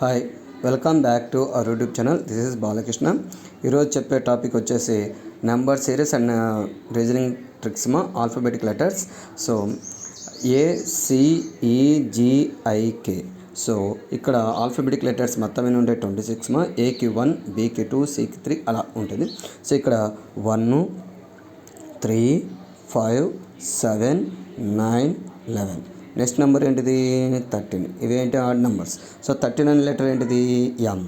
Hi, welcome back to our YouTube channel. This is Balakrishna. ఈరోజు చెప్పే topic వచ్చేసి number series and reasoning tricks alphabetic letters. So ACEGIK. So ఇక్కడ alphabetic letters మొత్తం ఎన్ని ఉంటాయి? 26 ఏకి 1, బికి 2, సికి 3 అలా ఉంటుంది. సో ఇక్కడ 1, 3, 5, 7, 9, 11. నెక్స్ట్ నెంబర్ ఏంటిది? 13. ఇవేంటి? Odd numbers. సో 39 లెటర్ ఏంటిది? M.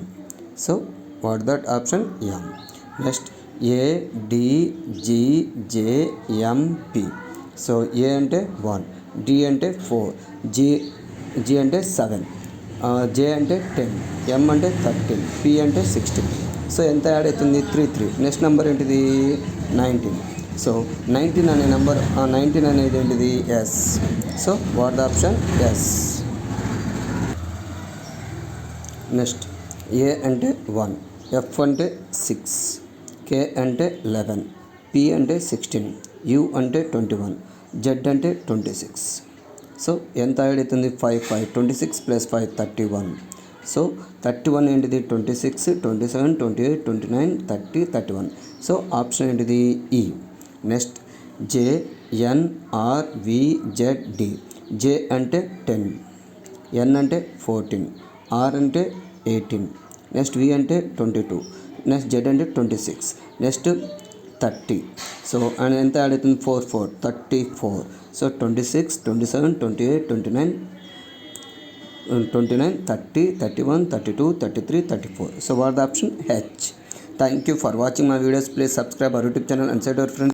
So what that option? M. Next ADGJMP. So A అంటే 1, డి అంటే 4, జి అంటే 7, జే అంటే 10, ఎం అంటే 13, పి అంటే 16. సో ఎంత యాడ్ అవుతుంది? 3. నెక్స్ట్ నెంబర్ ఏంటిది? 19. సో 19 అనే నెంబర్, 19 అనేది ఏంటిది? S. So what the option? S. Next A అంటే 1, ఎఫ్ అంటే 6, కే అంటే 11, పి అంటే 16, యు అంటే 21, జెడ్ అంటే 26. సో ఎంత యాడ్ అవుతుంది? 5. 26 + 5 31. సో 31 ఏంటిది? 26, 27, 28, 29, 30, 31. సో ఆప్షన్ ఏంటిది? ఈ. Next JNRVZD. జే అంటే 10, ఎన్ అంటే 14, ఆర్ అంటే 18, నెక్స్ట్ వి అంటే 22, నెక్స్ట్ జెడ్ అంటే 26, నెక్స్ట్ 30. సో అండ్ ఎంత యాడ్ అవుతుంది? 4 34. So 26, 27, 28, 29, 30, 31, 32, 33, 34. So what the option? H. Thank you for watching my videos. Please subscribe our YouTube channel and share your friends.